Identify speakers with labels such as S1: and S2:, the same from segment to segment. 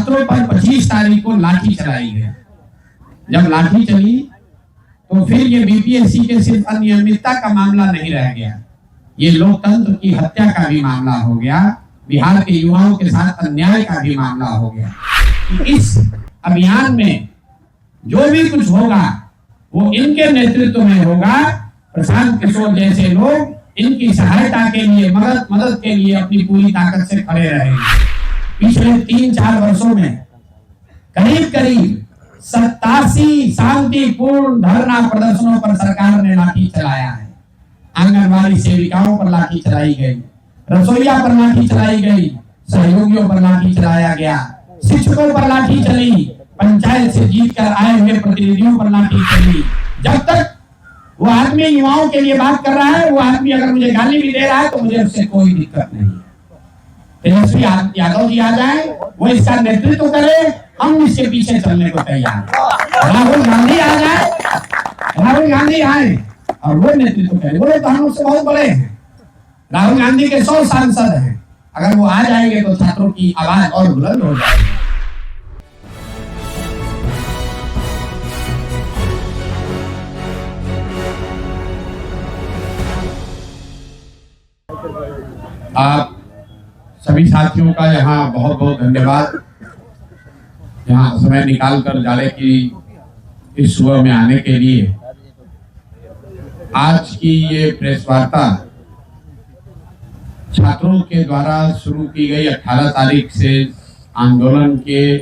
S1: छात्रों पर 25 तारीख को लाठी चलाई गई। जब लाठी चली तो फिर ये बीपीएससी के सिर्फ अनियमितता का मामला नहीं रह गया, ये लोकतंत्र की हत्या का भी मामला हो गया, बिहार के युवाओं के साथ अन्याय का भी मामला हो गया। इस अभियान में जो भी कुछ होगा वो इनके नेतृत्व में होगा। प्रशांत किशोर जैसे लोग इनकी सहायता के लिए, मदद के लिए अपनी पूरी ताकत से खड़े रहेंगे। पिछले 3-4 वर्षों में करीब 87 शांतिपूर्ण धरना प्रदर्शनों पर सरकार ने लाठी चलाया है। आंगनबाड़ी सेविकाओं पर लाठी चलाई गई, रसोईया पर लाठी चलाई गई, सहयोगियों पर लाठी चलाया गया, शिक्षकों पर लाठी चली, पंचायत से जीतकर आए हुए प्रतिनिधियों पर लाठी चली। जब तक वो आदमी युवाओं के लिए बात कर रहा है, वो आदमी अगर मुझे गाली भी दे रहा है तो मुझे उससे कोई दिक्कत नहीं है। तेजस्वी यादव जी आ जाए, वो इसका नेतृत्व करे, हम इसके पीछे चलने को तैयार हैं। राहुल गांधी आ जाए, राहुल गांधी आए और वो नेतृत्व करे, वो तो हम लोग से बहुत बड़े हैं। राहुल गांधी के 100 सांसद हैं, अगर वो आ जाएंगे तो छात्रों की आवाज और बुलंद हो जाएगी। आप सभी साथियों का यहाँ बहुत बहुत धन्यवाद, यहाँ समय निकाल कर जाड़े की इस सुबह में आने के लिए। आज की ये प्रेस वार्ता छात्रों के द्वारा शुरू की गई 18 तारीख से आंदोलन के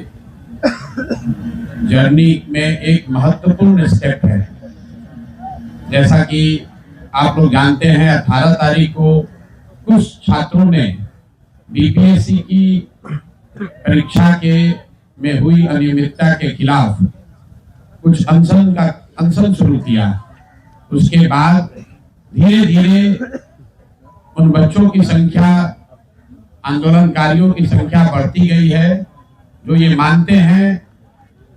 S1: जर्नी में एक महत्वपूर्ण स्टेप है। जैसा कि आप लोग जानते हैं, 18 तारीख को कुछ छात्रों ने बीपीएससी की परीक्षा के में हुई अनियमितता के खिलाफ कुछ अनशन शुरू किया। उसके बाद धीरे धीरे उन बच्चों की संख्या, आंदोलनकारियों की संख्या बढ़ती गई है जो ये मानते हैं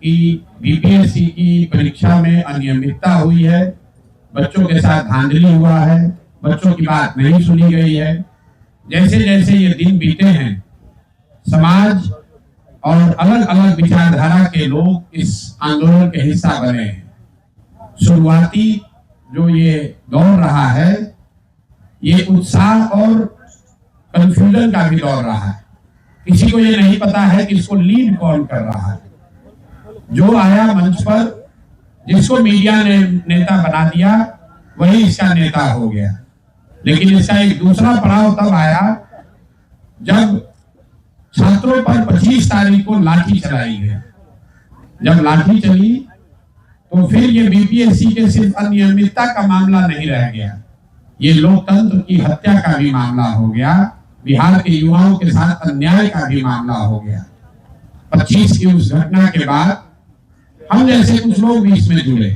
S1: कि बीपीएससी की परीक्षा में अनियमितता हुई है, बच्चों के साथ धांधली हुआ है, बच्चों की बात नहीं सुनी गई है। जैसे जैसे ये दिन बीते हैं, समाज और अलग अलग विचारधारा के लोग इस आंदोलन के हिस्सा बने हैं। शुरुआती जो ये दौर रहा है, ये उत्साह और कंफ्यूजन का भी दौर रहा है। किसी को ये नहीं पता है कि इसको लीड कौन कर रहा है। जो आया मंच पर, जिसको मीडिया ने नेता बना दिया, वही इसका नेता हो गया। लेकिन इसका एक दूसरा पड़ाव तब आया जब छात्रों पर 25 तारीख को लाठी चलाई गई। जब लाठी चली तो फिर ये बीपीएससी के सिर्फ अनियमितता का मामला नहीं रह गया, ये लोकतंत्र की हत्या का भी मामला हो गया, बिहार के युवाओं के साथ अन्याय का भी मामला हो गया। 25 की उस घटना के बाद हम जैसे कुछ लोग भी इसमें जुड़े।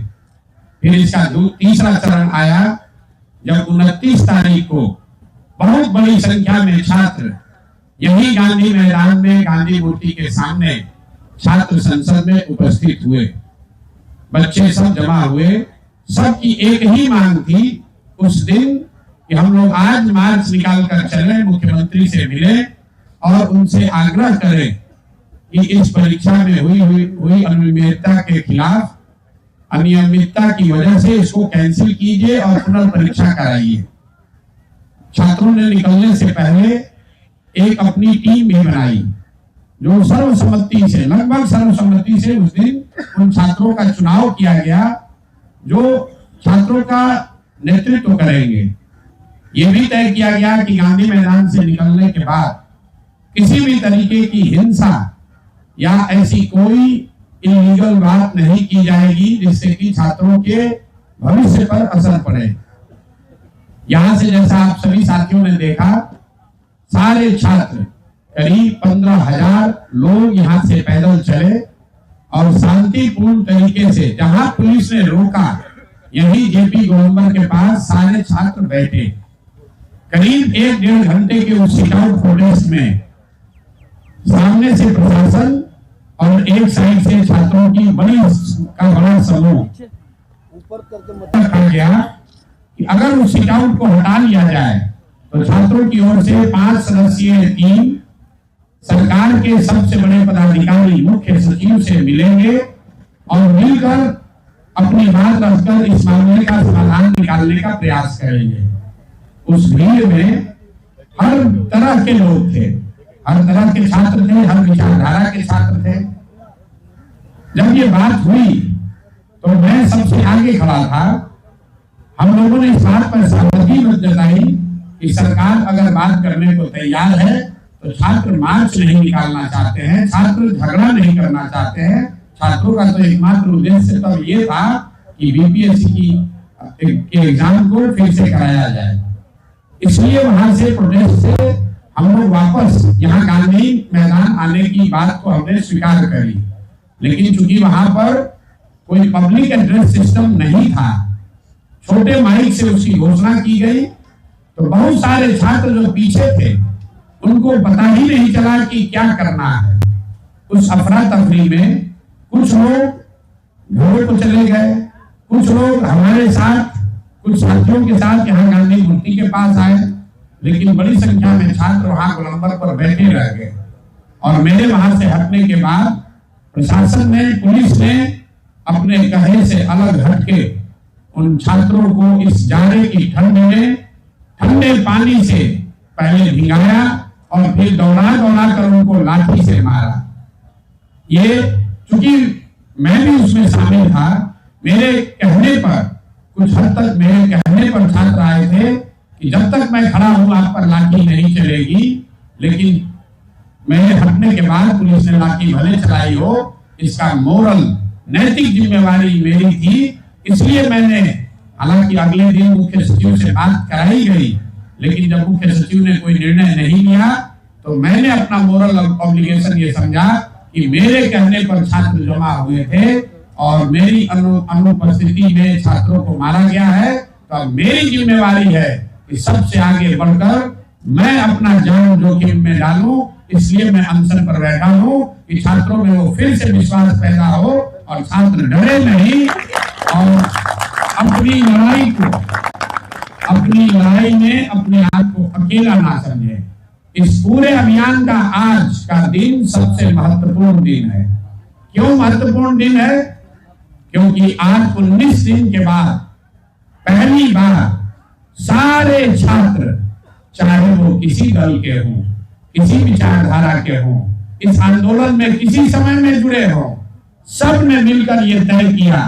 S1: फिर इसका तीसरा चरण आया जब 29 तारीख को बहुत बड़ी संख्या में छात्र यही गांधी मैदान में, गांधी मूर्ति के सामने छात्र संसद में उपस्थित हुए। बच्चे सब जमा हुए। सबकी एक ही मांग थी उस दिन कि हम लोग आज मार्च निकाल कर चले, मुख्यमंत्री से मिले और उनसे आग्रह करें कि इस परीक्षा में हुई अनियमितता के खिलाफ, अनियमितता की वजह से इसको कैंसिल कीजिए और पुनर्परीक्षा कराइए। छात्रों ने निकलने से पहले एक अपनी टीम भी बनाई जो सर्वसम्मति से, लगभग सर्वसम्मति से उस दिन उन छात्रों का चुनाव किया गया जो छात्रों का नेतृत्व करेंगे। ये भी तय किया गया कि गांधी मैदान से निकलने के बाद किसी भी तरीके की हिंसा या ऐसी कोई इलीगल बात नहीं की जाएगी जिससे कि छात्रों के भविष्य पर असर पड़े। यहां से जैसा आप सभी साथियों ने देखा, सारे छात्र करीब 15,000 लोग यहां से पैदल चले और शांतिपूर्ण तरीके से, जहां पुलिस ने रोका, यही जेपी गोलंबर के पास सारे छात्र बैठे। करीब 1-1.5 घंटे के उस सिट आउट प्रोटेस्ट में सामने से प्रशासन और एक साइड से छात्रों की बड़ा समूह कहा गया कि अगर उस सिट आउट को हटा लिया जाए तो छात्रों की ओर से 5 सदस्यीय टीम सरकार के सबसे बड़े पदाधिकारी मुख्य सचिव से मिलेंगे और मिलकर अपनी बात रखकर इस मामले का समाधान निकालने का प्रयास करेंगे। उस भीड़ में हर तरह के लोग थे, हर तरह के छात्र थे, हर विचारधारा के छात्र थे। जब ये बात हुई तो मैं सबसे आगे खड़ा था। हम लोगों ने इस बात पर सहमति जताई कि सरकार अगर बात करने को तैयार है तो छात्र मार्च नहीं निकालना चाहते हैं, छात्र झगड़ा नहीं करना चाहते हैं। छात्रों का तो एकमात्र उद्देश्य तब ये था कि बीपीएससी के एग्जाम को फिर से कराया जाए। इसलिए वहां से प्रोटेस्ट से हम लोग वापस यहाँ गांधी मैदान आने की बात को हमने स्वीकार करी, लेकिन चूंकि वहां पर कोई पब्लिक एड्रेस सिस्टम नहीं था, छोटे माइक से उसकी घोषणा की गई, तो बहुत सारे छात्र जो पीछे थे उनको पता ही नहीं चला कि क्या करना है। उस अफरा तफरी में कुछ लोग घरों को चले गए, कुछ लोग हमारे साथ कुछ साथियों के साथ यहाँ गांधी मूर्ति के पास आए, लेकिन बड़ी संख्या में छात्र वहां गोलंबर पर बैठे रह गए। और मेरे वहां से हटने के बाद प्रशासन ने, पुलिस ने अपने कहे से अलग हटके उन छात्रों को इस जाड़े की ठंड में ठंडे पानी से पहले भिगाया और फिर दौड़ा दौड़ा कर उनको लाठी से मारा। ये चूंकि मैं भी उसमें शामिल था, मेरे कहने पर, कुछ हद तक मेरे कहने पर छात्र आए थे कि जब तक मैं खड़ा हूं आप पर लाठी नहीं चलेगी, लेकिन मेरे हटने के बाद पुलिस ने लाठी भले चलाई हो, इसका मोरल नैतिक जिम्मेवारी मेरी थी। इसलिए मैंने, हालांकि अगले दिन मुख्य सचिव से बात कराई गई, लेकिन जब मुख्य सचिव ने कोई निर्णय नहीं लिया तो मैंने अपना मोरल ऑब्लिगेशन ये समझा कि मेरे कहने पर छात्र जमा हुए थे और मेरी अनुपस्थिति में छात्रों को मारा गया है, तो अब मेरी जिम्मेवारी है कि सबसे आगे बढ़कर मैं अपना जान जोखिम में डालूं। इसलिए मैं अनशन पर बैठा हूं कि छात्रों में वो फिर से विश्वास पैदा हो और छात्र डरे नहीं और अपनी लड़ाई में अपने आप को अकेला ना समझे। इस पूरे अभियान का आज का दिन सबसे महत्वपूर्ण दिन है। क्यों महत्वपूर्ण दिन है? क्योंकि आज 19 दिन के बाद पहली बार सारे छात्र, चाहे वो किसी दल के हों, किसी विचारधारा के हों, इस आंदोलन में किसी समय में जुड़े हों, सब ने मिलकर ये तय किया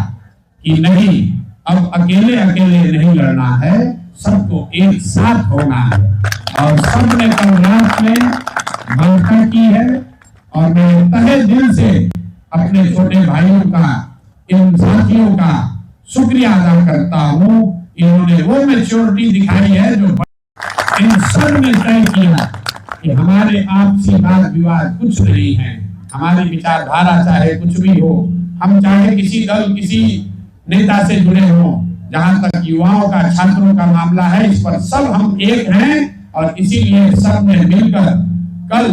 S1: कि नहीं, अब अकेले अकेले नहीं लड़ना है, सबको एक साथ होना है। और सबने कल रात में वार्ता की है और मैं तहे दिल से अपने छोटे भाइयों का, इन साथियों का शुक्रिया अदा करता हूँ। इन्होंने वो मैच्योरिटी दिखाई है जो इन सब ने तय किया कि हमारे आपसी वाद विवाद कुछ नहीं है, हमारी विचारधारा चाहे कुछ भी हो, हम चाहे किसी दल, किसी नेता से जुड़े हों, जहां तक युवाओं का, छात्रों का मामला है, इस पर सब हम एक हैं। और इसीलिए सब ने मिलकर कल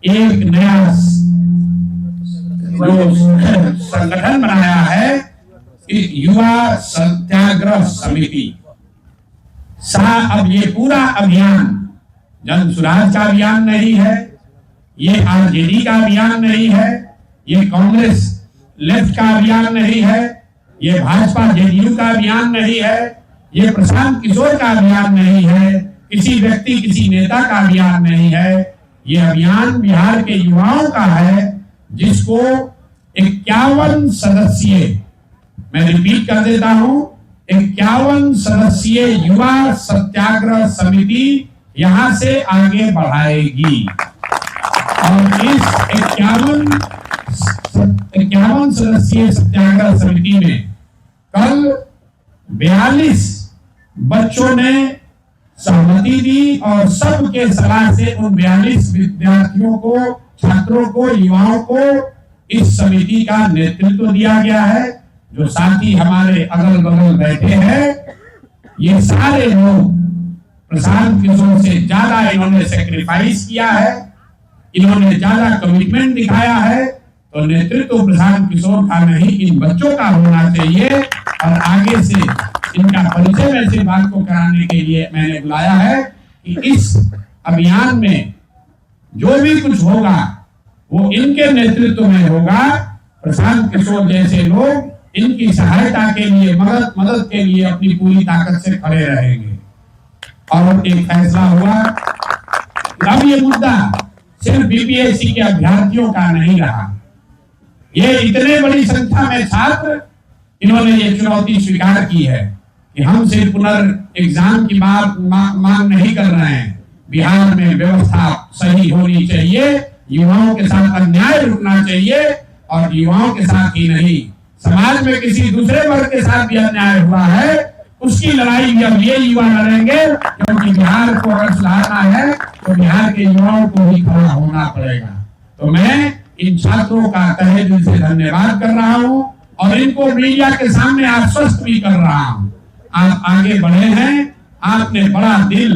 S1: एक नया जो संगठन बनाया है, युवा सत्याग्रह समिति। अब ये पूरा अभियान जन सुराज का अभियान नहीं है, ये आरजेडी का अभियान नहीं है, ये कांग्रेस लेफ्ट का अभियान नहीं है, ये भाजपा जेडीयू का अभियान नहीं है, ये प्रशांत किशोर का अभियान नहीं है, किसी व्यक्ति, किसी नेता का अभियान नहीं है। ये अभियान बिहार के युवाओं का है, जिसको 51 सदस्यीय, मैं रिपीट कर देता हूं, 51 सदस्यीय युवा सत्याग्रह समिति यहां से आगे बढ़ाएगी। और इस 51 सदस्यीय सत्याग्रह समिति में कल 42 बच्चों ने सहमति दी और सबके सलाह से उन 42 विद्यार्थियों को, छात्रों को, युवाओं को इस समिति का नेतृत्व दिया गया है। जो साथी हमारे अगल बगल बैठे हैं, ये सारे लोग प्रशांत किशोर से ज्यादा इन्होंने सेक्रीफाइस किया है, इन्होंने ज्यादा कमिटमेंट दिखाया है। तो नेतृत्व प्रशांत किशोर का नहीं, इन बच्चों का होना चाहिए। और आगे से इनका परिचय वैसे बात को कराने के लिए मैंने बुलाया है कि इस अभियान में जो भी कुछ होगा वो इनके नेतृत्व में होगा। प्रशांत किशोर जैसे लोग इनकी सहायता के लिए, मदद के लिए अपनी पूरी ताकत से खड़े रहेंगे। और एक फैसला हुआ। अब ये मुद्दा सिर्फ बीपीएससी के अभ्यर्थियों का नहीं रहा। ये इतने बड़ी संख्या में छात्र इन्होंने ये चुनौती स्वीकार की है कि हम सिर्फ पुनर्एग्जाम की मांग नहीं कर रहे हैं। बिहार में व्यवस्था सही होनी चाहिए, युवाओं के साथ अन्याय रुकना चाहिए, और युवाओं के साथ ही नहीं, समाज में किसी दूसरे वर्ग के साथ भी अन्याय हुआ है उसकी लड़ाई भी अब ये युवा लड़ेंगे, क्योंकि बिहार को अगर सुधारना है तो बिहार के युवाओं को ही खड़ा होना पड़ेगा। तो मैं इन छात्रों का तहे दिल से धन्यवाद कर रहा हूं और इनको मीडिया के सामने आश्वस्त भी कर रहा हूं। आप आगे बढ़े हैं, आपने बड़ा दिल,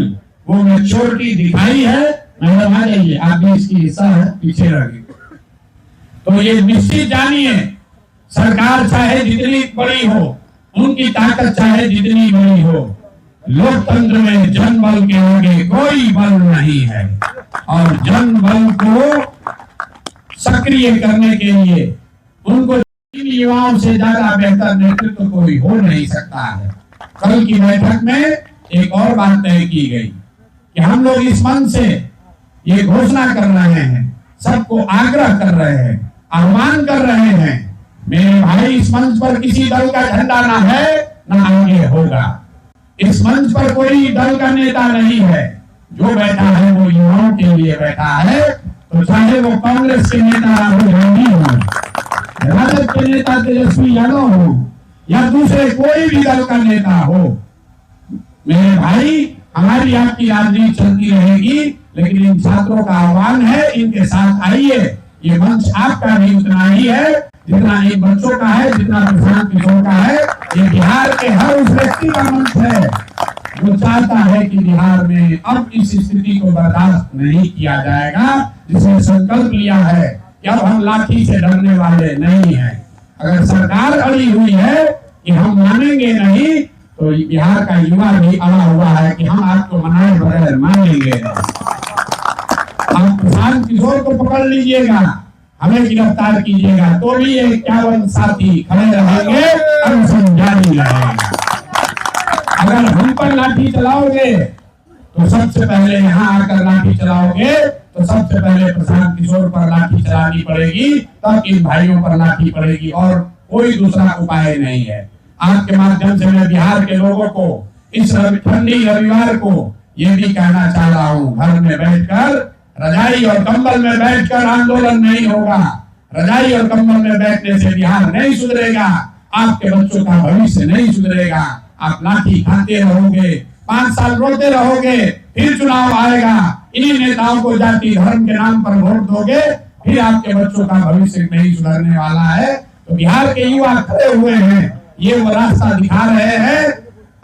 S1: वो मैच्योरिटी दिखाई है। मैडम आ जाइए, आप भी इसकी हिस्सा है, पीछे रहिए। तो ये निश्चित जानिए, सरकार चाहे जितनी बड़ी हो, उनकी ताकत चाहे जितनी बड़ी हो, लोकतंत्र में जनबल के आगे कोई बल नहीं है। और जनबल को सक्रिय करने के लिए उनको युवाओं से ज्यादा बेहतर नेतृत्व कोई हो नहीं सकता है। कल की बैठक में एक और बात तय की गई कि हम लोग इस मंच से ये घोषणा कर रहे हैं, सबको आग्रह कर रहे हैं, आह्वान कर रहे हैं, मेरे भाई इस मंच पर किसी दल का झंडा ना है ना आगे होगा। इस मंच पर कोई दल का नेता नहीं है, जो बैठा है वो युवाओं के लिए बैठा है। तो चाहे वो कांग्रेस के नेता राहुल गांधी हो, राजद के नेता तेजस्वी यादव हो, या दूसरे कोई भी दल का नेता हो, मेरे भाई हमारी आपकी राजनीति चलती रहेगी, लेकिन इन छात्रों का आह्वान है, इनके साथ आइए। ये मंच आपका भी उतना ही है जितना इन बच्चों का है, जितना प्रशांत किशोर का है। ये बिहार के हर उस व्यक्ति का मंच है जो चाहता है कि बिहार में अब इस स्थिति को बर्दाश्त नहीं किया जाएगा, जिसने संकल्प लिया है कि अब हम लाठी से डरने वाले नहीं हैं। अगर सरकार अड़ी हुई है कि हम मानेंगे नहीं, तो बिहार का युवा भी अड़ा हुआ है कि हम आपको मनाए बगैर मानेंगे। आप प्रशांत किशोर को पकड़ लीजिएगा, हमें गिरफ्तार कीजिएगा, तो भी ये 51 साथी खड़े रहेंगे, अनशन जारी रहेगा। अगर हम पर लाठी चलाओगे तो सबसे पहले यहाँ आकर लाठी चलाओगे तो सबसे पहले प्रशांत किशोर पर लाठी चलानी पड़ेगी, तब इन भाइयों पर लाठी पड़ेगी, और कोई दूसरा उपाय नहीं है। आपके माध्यम से मैं बिहार के लोगों को इस ठंडी रविवार को ये भी कहना चाह रहा हूँ, घर में बैठकर रजाई और कंबल में बैठकर आंदोलन नहीं होगा। रजाई और कंबल में बैठने से बिहार नहीं सुधरेगा, आपके बच्चों का भविष्य नहीं सुधरेगा। आप लाठी खाते रहोगे, 5 साल रोते रहोगे, फिर चुनाव आएगा, इन्हीं नेताओं को जाति धर्म के नाम पर वोट दोगे, फिर आपके बच्चों का भविष्य नहीं सुधरने वाला है। तो बिहार के युवा खड़े हुए हैं, ये वो रास्ता दिखा रहे हैं।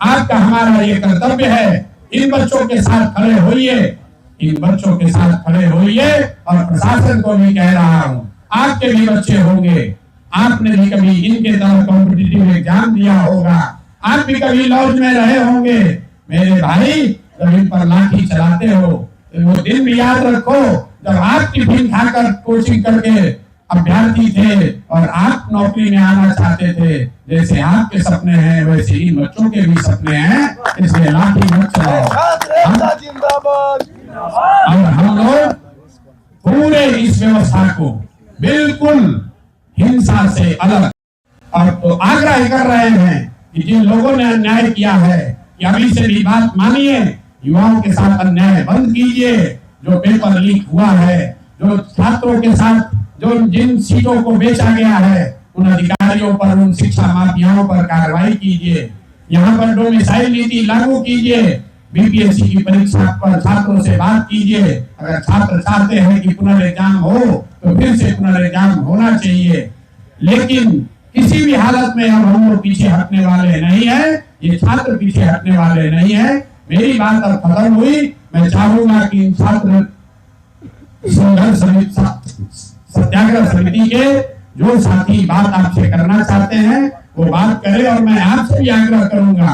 S1: आपका हमारा ये कर्तव्य है, इन बच्चों के साथ खड़े होइए, इन बच्चों के साथ खड़े होइए। और प्रशासन को भी कह रहा हूँ, आपके भी बच्चे होंगे, आपने भी कभी इनके तरह कॉम्पिटिटिव एग्जाम दिया होगा, आप भी कभी लॉज में रहे होंगे। मेरे भाई, जब इन पर लाठी चलाते हो तो वो दिन भी याद रखो जब आप टिफिन खाकर कोचिंग करके अभ्यर्थी थे और आप नौकरी में आना चाहते थे। जैसे आपके सपने हैं वैसे इन बच्चों के भी सपने हैं, इसलिए लाठी मत चलाओ। और हम लोग पूरे इस व्यवस्था को बिल्कुल हिंसा से अलग और तो आग्रह कर रहे हैं कि जिन लोगों ने अन्याय किया है कि अभी से भी बात मानिए, युवाओं के साथ अन्याय बंद कीजिए। जो पेपर लीक हुआ है, जो छात्रों के साथ जो जिन सीटों को बेचा गया है, उन अधिकारियों पर, उन शिक्षा माफियाओं पर कार्रवाई कीजिए। यहाँ पर डोमिसाइल नीति लागू कीजिए। बीपीएससी की परीक्षा पर छात्रों से बात कीजिए। अगर छात्र चाहते हैं कि पुनर्एग्जाम हो तो फिर से पुनर्एग्जाम होना चाहिए, लेकिन किसी भी हालत में हम लोग पीछे हटने वाले नहीं है। ये छात्र पीछे हटने वाले नहीं है। मेरी बात अब खत्म हुई। मैं चाहूंगा कि छात्र संघर्ष सत्याग्रह समिति के जो साथी बात आपसे करना चाहते हैं वो बात करें, और मैं आपसे भी आग्रह करूंगा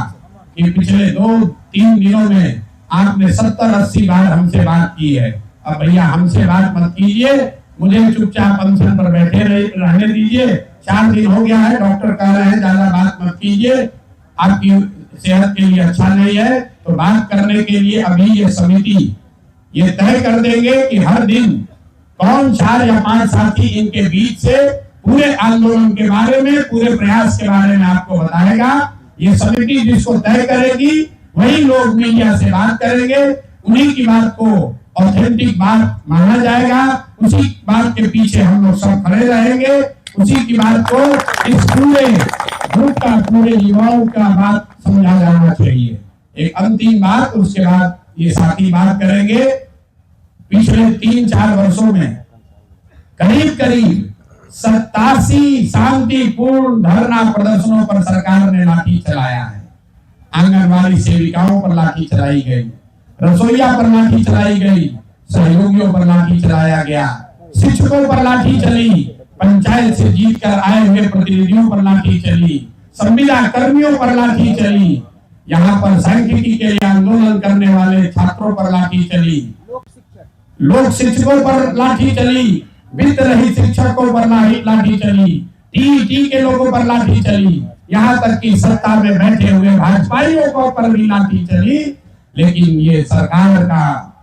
S1: कि पिछले 2-3 दिनों में आपने 70-80 बार हमसे बात की है। अब भैया हमसे बात मत कीजिए, मुझे चुपचाप अनशन पर बैठे रहने दीजिए। 4 दिन हो गया है, डॉक्टर कह रहे हैं ज्यादा बात मत कीजिए, आपकी सेहत के लिए अच्छा नहीं है। तो बात करने के लिए अभी ये समिति ये तय कर देंगे कि हर दिन कौन 4 या 5 साथी इनके बीच से पूरे आंदोलन के बारे में, पूरे प्रयास के बारे में आपको बताएगा। ये समिति जिसको तय करेगी वही लोग मीडिया से बात करेंगे, उन्हीं की बात को ऑथेंटिक बात माना जाएगा, उसी बात के पीछे हम लोग सब खड़े रहेंगे, उसी की बात को इस पूरे ग्रुप का, पूरे युवाओं का बात समझा जाना चाहिए। एक अंतिम बात, उसके बाद ये साथी बात करेंगे। पिछले 3-4 वर्षों में करीब 87 शांतिपूर्ण धरना प्रदर्शनों पर सरकार ने लाठी चलाया है। आंगनबाड़ी सेविकाओं पर लाठी चलाई गई, रसोईया पर लाठी चलाई गई, सहयोगियों पर लाठी चलाया गया, शिक्षकों पर लाठी चली, पंचायत से जीत कर आए हुए प्रतिनिधियों पर लाठी चली, संविदा कर्मियों पर लाठी चली, यहाँ पर सांख्यिकी के लिए आंदोलन करने वाले छात्रों पर लाठी चली, लोक शिक्षकों पर लाठी चली, वित्त रहित शिक्षकों पर लाठी चली, टीईटी के लोगों पर लाठी चली, यहाँ तक कि सत्ता में बैठे हुए भाजपाइयों पर भी लाठी चली। लेकिन ये सरकार का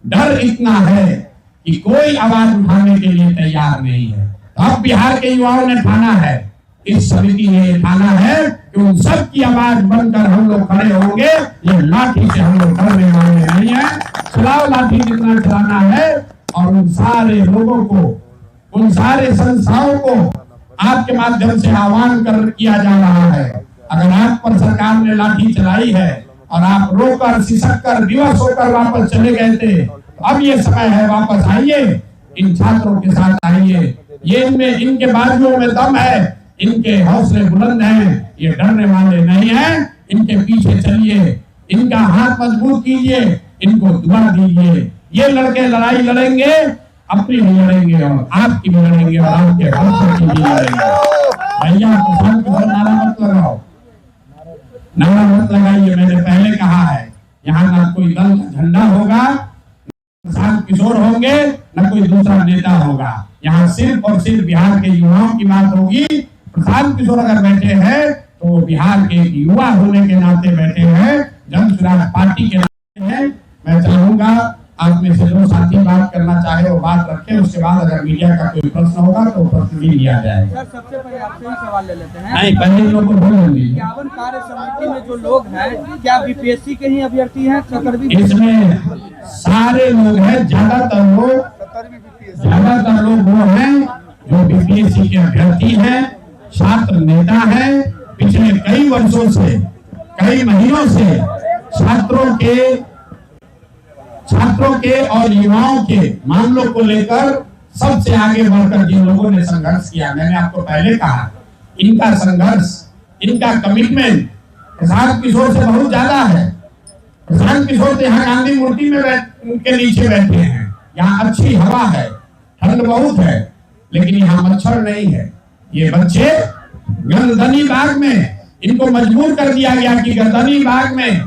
S1: डर इतना है कि कोई आवाज उठाने के लिए तैयार नहीं है। तो अब बिहार के युवाओं ने ठाना है, इस समिति ने ठाना है कि उन सब की आवाज बनकर हम लोग खड़े होंगे। ये लाठी से हम लोग डरने वाले नहीं है। चलाओ लाठी जितना चलाना है, और उन सारे लोगों को, उन सारे संस्थाओं को आपके माध्यम से आह्वान किया जा रहा है। अगर आप पर सरकार ने लाठी चलाई है और आप रोकर, सिसक कर, विवश होकर वापस चले गए थे, तो अब ये समय है, वापस आइए, इन छात्रों के साथ आइए। ये इनके बाजुओं में दम है, इनके हौसले बुलंद हैं, ये डरने वाले नहीं हैं। इनके पीछे चलिए, इनका हाथ मजबूत कीजिए, इनको दुआ दीजिए। ये लड़के लड़ाई लड़ेंगे, अपनी भी लड़ेंगे और आपकी भी लड़ेंगे और आपके हौसले की भी लड़ेंगे। भैया प्रशांत किशोर नारा मत लगाओ, नारा मत लगाइए। मैंने पहले कहा है, यहाँ ना कोई दल का झंडा होगा, प्रशांत किशोर होंगे, न कोई दूसरा नेता होगा। यहाँ सिर्फ और सिर्फ बिहार के युवाओं की बात होगी। प्रशांत किशोर अगर बैठे हैं तो बिहार के युवा होने के नाते बैठे हैं, जन सुराज पार्टी के नाते हैं। मैं चाहूंगा आप में से जो साथी बात करना चाहे वो बात रखें, उसके बाद अगर मीडिया का कोई प्रश्न होगा तो प्रश्न भी लिया जाएगा।
S2: सर, सबसे पहले आपसे ही सवाल ले लेते हैं।
S1: नहीं, पहले लोग को बोल देंगे।
S2: 51 कार्य समिति में जो लोग हैं, क्या बीपीएससी के ही अभ्यर्थी हैं?
S1: इसमें सारे लोग हैं, ज्यादातर लोग वो हैं जो बीपीएससी के अभ्यर्थी हैं, छात्र नेता हैं। पिछले कई वर्षों से, कई महीनों से छात्रों के और युवाओं के मामलों को लेकर सबसे आगे बढ़कर जिन लोगों ने संघर्ष किया, मैंने आपको पहले कहा, इनका संघर्ष, इनका कमिटमेंट प्रशांत किशोर से बहुत ज्यादा है। प्रशांत किशोर तो यहाँ गांधी मूर्ति में उनके नीचे बैठे हैं। यहाँ अच्छी हवा है, ठंड बहुत है, लेकिन यहाँ मच्छर नहीं है। ये बच्चे गर्दनी बाग में, इनको मजबूर कर दिया गया कि गर्दनी बाग में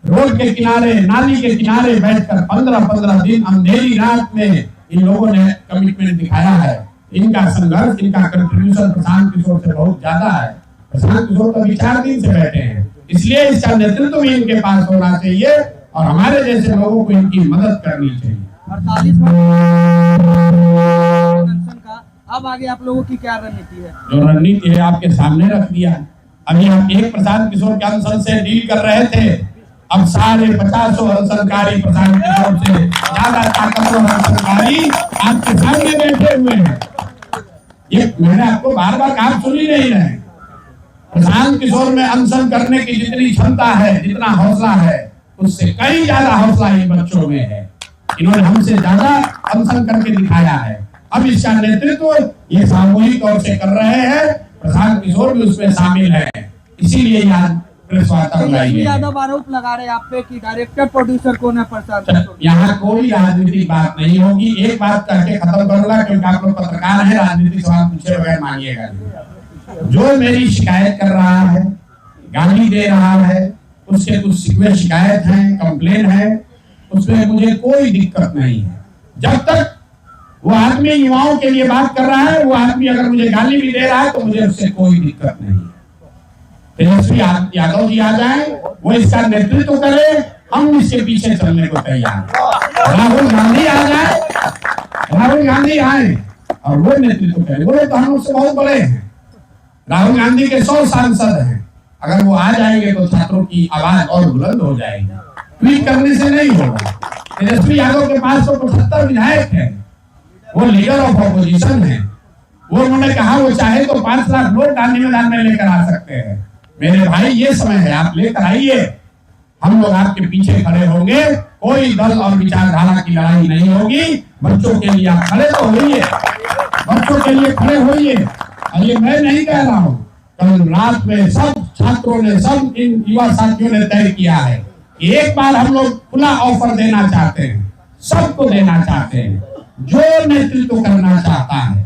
S1: रोड के किनारे, नाली के किनारे बैठकर 15-15 दिन अंधेरी रात में इन लोगों ने कमिटमेंट दिखाया है। इनका संघर्ष, इनका कंट्रीब्यूशन प्रशांत किशोर से बहुत ज्यादा है। प्रशांत किशोर तो 4 दिन से बैठे हैं, इसलिए इसका नेतृत्व भी इनके पास होना चाहिए और हमारे जैसे लोगों को इनकी मदद करनी चाहिए।
S2: 48 का अब आगे आप लोगों की क्या रणनीति है?
S1: जो रणनीति है आपके सामने रख दिया। अभी आप एक प्रशांत किशोर के अनशन से डील कर रहे थे, अब सारे 50 अनशनकारी प्रशांत किशोर से ज्यादा ताकतवर अनशनकारी आपके सामने बैठे हुए हैं। ये मैंने आपको बार बार कहा, सुन ही नहीं रहे। प्रशांत किशोर में अनशन करने की जितनी क्षमता है, जितना हौसला है, उससे कई ज्यादा हौसला इन बच्चों में है। इन्होंने हमसे ज्यादा अनशन करके दिखाया है। अब इसका नेतृत्व ये सामूहिक तौर से कर रहे हैं, प्रशांत किशोर भी उसमें शामिल है। इसीलिए यहाँ प्रेस वार्ता बुलाई गई है।
S2: यादव आरोप लगा रहे आप पे कि डायरेक्टर प्रोड्यूसर कौन है प्रशांत?
S1: यहाँ कोई राजनीतिक बात नहीं होगी। एक बात करके खत्म करूंगा, क्योंकि आप लोग पत्रकार हैं, राजनीतिक सवाल पूछे बगैर मानिएगा। जो मेरी शिकायत कर रहा है, गाली दे रहा है, उसके कुछ शिकायत है, कंप्लेन है, उसमें मुझे कोई दिक्कत नहीं है। जब तक वो आदमी युवाओं के लिए बात कर रहा है, वो आदमी अगर मुझे गाली भी दे रहा है तो मुझे उससे कोई दिक्कत नहीं है। तेजस्वी यादव जी आ जाए, वो इसका नेतृत्व करे, हम इसके पीछे चलने को तैयार हैं। राहुल गांधी आ जाए, राहुल गांधी आए और वो नेतृत्व करे, वो तो हम लोग से बहुत बड़े हैं। राहुल गांधी के 100 सांसद हैं, अगर वो आ जाएंगे तो छात्रों की आवाज और बुलंद हो जाएगी। ट्वीट करने से नहीं होगा। तेजस्वी यादव के पास तो 75 विधायक है, वो लीडर ऑफ ऑपोजिशन है। वो उन्होंने कहा वो चाहे तो 5 लाख नोट गांधी मैदान में लेकर आ सकते हैं। मेरे भाई ये समय है, आप लेकर आइए, हम लोग आपके पीछे खड़े होंगे। कोई दल और विचारधारा की लड़ाई नहीं होगी। बच्चों के लिए आप खड़े तो होइए, बच्चों के लिए खड़े होइए। और ये मैं नहीं कह रहा हूँ, कल रात में सब छात्रों ने, सब इन युवा साथियों ने तय किया है कि एक बार हम लोग खुला ऑफर देना चाहते हैं, सबको देना चाहते हैं। जो नेतृत्व करना चाहता है,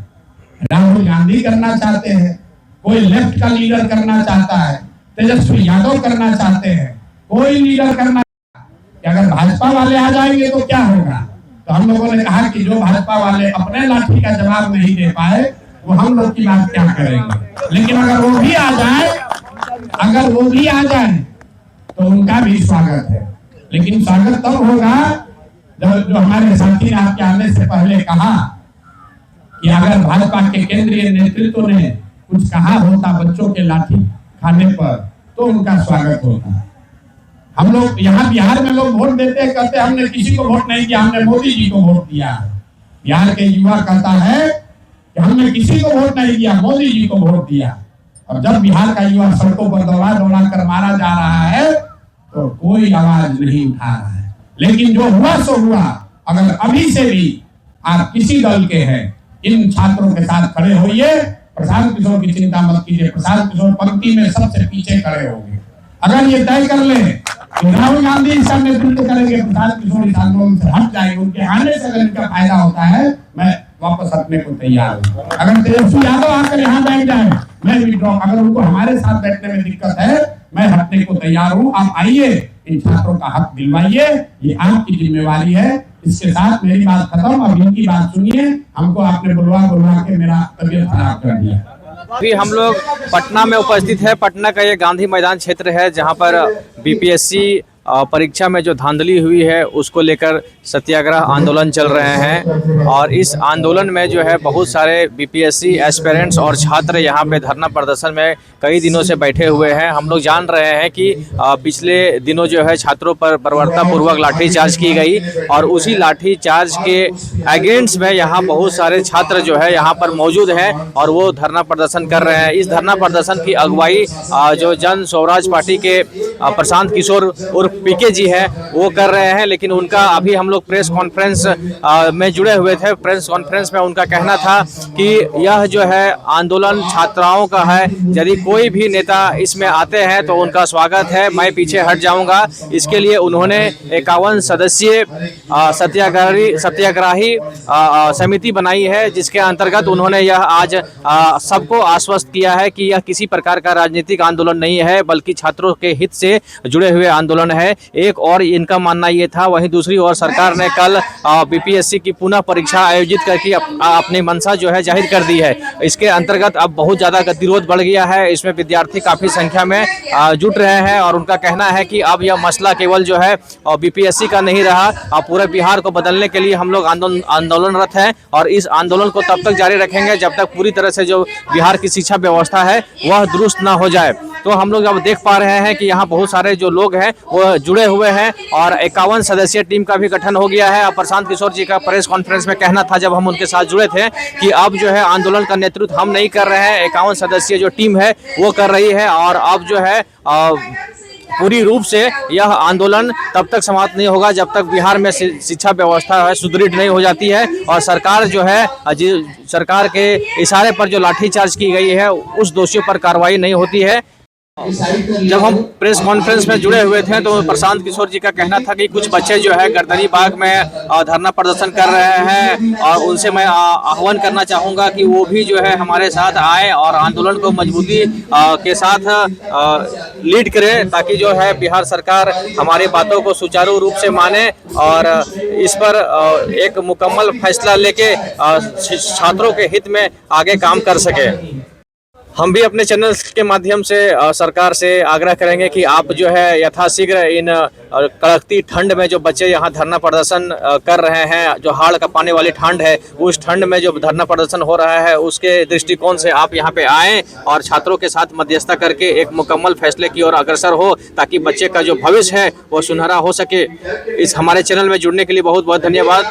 S1: राहुल गांधी करना चाहते हैं, कोई लेफ्ट का लीडर करना चाहता है, तेजस्वी यादव करना चाहते हैं, कोई लीडर करना, अगर भाजपा वाले आ जाएंगे तो क्या होगा? तो हम लोगों ने कहा कि जो भाजपा वाले अपने लाठी का जवाब नहीं दे पाए, वो हम लोग की बात क्या करेंगे। लेकिन अगर वो भी आ जाए, अगर वो भी आ जाए तो उनका भी स्वागत है। लेकिन स्वागत तब होगा जब जो हमारे साथी ने आपके आने से पहले कहा कि अगर भाजपा के केंद्रीय नेतृत्व ने कुछ कहा होता बच्चों के लाठी खाने पर, तो उनका स्वागत होता। हम लोग यहाँ बिहार में लोग वोट देते हैं, कहते हमने किसी को वोट नहीं दिया, हमने मोदी जी को वोट दिया। बिहार के युवा कहता है कि हमने किसी को वोट नहीं दिया, मोदी जी को वोट दिया। और जब बिहार का युवा सड़कों पर दौड़ा दौड़ा कर मारा जा रहा है तो कोई आवाज नहीं उठा रहा है। लेकिन जो हुआ सो हुआ। अगर अभी से भी आप किसी दल के हैं, इन छात्रों के साथ खड़े होइए। प्रशांत किशोर की चिंता मत कीजिए, प्रशांत किशोर पंक्ति में सबसे पीछे खड़े होंगे। अगर ये तय कर ले कि राहुल गांधी इसका नेतृत्व करेंगे, प्रशांत किशोर इस आंदोलन से हट जाएंगे, उनके आने से अगर इनका फायदा होता है, मैं वापस हटने को तैयार हूँ। अगर तेजस्वी यादव आकर यहाँ बैठ जाए, मैं विड्रॉ, अगर उनको हमारे साथ बैठने में दिक्कत है, मैं हटने को तैयार हूँ। आप आइए, इन छात्रों का हक दिलवाइए, ये आपकी जिम्मेवारी है। इसके साथ मेरी बात खत्म। अब इनकी बात सुनिए। हमको आपने बुलवा के मेरा तबीयत खराब कर दिया।
S3: अभी हम लोग पटना में उपस्थित है। पटना का ये गांधी मैदान क्षेत्र है जहां पर बीपीएससी परीक्षा में जो धांधली हुई है उसको लेकर सत्याग्रह आंदोलन चल रहे हैं। और इस आंदोलन में जो है बहुत सारे बीपीएससी एस्पिरेंट्स और छात्र यहाँ पे धरना प्रदर्शन में कई दिनों से बैठे हुए हैं। हम लोग जान रहे हैं कि पिछले दिनों जो है छात्रों पर बर्बरतापूर्वक लाठीचार्ज की गई और उसी लाठीचार्ज के अगेंस्ट में यहाँ बहुत सारे छात्र जो है यहाँ पर मौजूद हैं और वो धरना प्रदर्शन कर रहे हैं। इस धरना प्रदर्शन की अगुवाई जो जन स्वराज पार्टी के प्रशांत किशोर उर्फ पीके जी है वो कर रहे हैं। लेकिन उनका अभी हम लोग प्रेस कॉन्फ्रेंस में जुड़े हुए थे। प्रेस कॉन्फ्रेंस में उनका कहना था कि यह जो है आंदोलन छात्राओं का है, यदि कोई भी नेता इसमें आते हैं तो उनका स्वागत है, मैं पीछे हट जाऊंगा। इसके लिए उन्होंने 51 सदस्यीय सत्याग्रही समिति बनाई है, जिसके अंतर्गत उन्होंने यह आज सबको आश्वस्त किया है कि यह किसी प्रकार का राजनीतिक आंदोलन नहीं है, बल्कि छात्रों के हित से जुड़े हुए आंदोलन है। एक और इनका मानना ये था, वहीं दूसरी ओर सरकार ने कल बीपीएससी की पुनः परीक्षा आयोजित करके अपनी मंशा जो है जाहिर कर दी है। इसके अंतर्गत अब बहुत ज़्यादा गतिरोध बढ़ गया है। इसमें विद्यार्थी काफ़ी संख्या में जुट रहे हैं और उनका कहना है कि अब यह मसला केवल जो है बीपीएससी का नहीं रहा, पूरे बिहार को बदलने के लिए हम लोग आंदोलनरत हैं और इस आंदोलन को तब तक जारी रखेंगे जब तक पूरी तरह से जो बिहार की शिक्षा व्यवस्था है वह दुरुस्त ना हो जाए। तो हम लोग अब देख पा रहे हैं कि यहाँ बहुत सारे जो लोग हैं वो जुड़े हुए हैं और 51 सदस्यीय टीम का भी गठन हो गया है। और प्रशांत किशोर जी का प्रेस कॉन्फ्रेंस में कहना था जब हम उनके साथ जुड़े थे कि अब जो है आंदोलन का नेतृत्व हम नहीं कर रहे हैं, 51 सदस्यीय जो टीम है वो कर रही है। और अब जो है पूरी रूप से यह आंदोलन तब तक समाप्त नहीं होगा जब तक बिहार में शिक्षा व्यवस्था है सुदृढ़ नहीं हो जाती है और सरकार जो है सरकार के इशारे पर जो लाठीचार्ज की गई है उस दोषियों पर कार्रवाई नहीं होती है। जब हम प्रेस कॉन्फ्रेंस में जुड़े हुए थे तो प्रशांत किशोर जी का कहना था कि कुछ बच्चे जो है गर्दनी बाग में धरना प्रदर्शन कर रहे हैं और उनसे मैं आह्वान करना चाहूँगा कि वो भी जो है हमारे साथ आए और आंदोलन को मजबूती के साथ लीड करें, ताकि जो है बिहार सरकार हमारी बातों को सुचारू रूप से माने और इस पर एक मुकम्मल फैसला लेके छात्रों के हित में आगे काम कर सके। हम भी अपने चैनल के माध्यम से सरकार से आग्रह करेंगे कि आप जो है यथाशीघ्र इन कड़कती ठंड में जो बच्चे यहाँ धरना प्रदर्शन कर रहे हैं, जो हाड़ कपाने वाली ठंड है, उस ठंड में जो धरना प्रदर्शन हो रहा है उसके दृष्टिकोण से आप यहाँ पे आएँ और छात्रों के साथ मध्यस्थता करके एक मुकम्मल फैसले की ओर अग्रसर हो, ताकि बच्चे का जो भविष्य है वो सुनहरा हो सके। इस हमारे चैनल में जुड़ने के लिए बहुत बहुत धन्यवाद।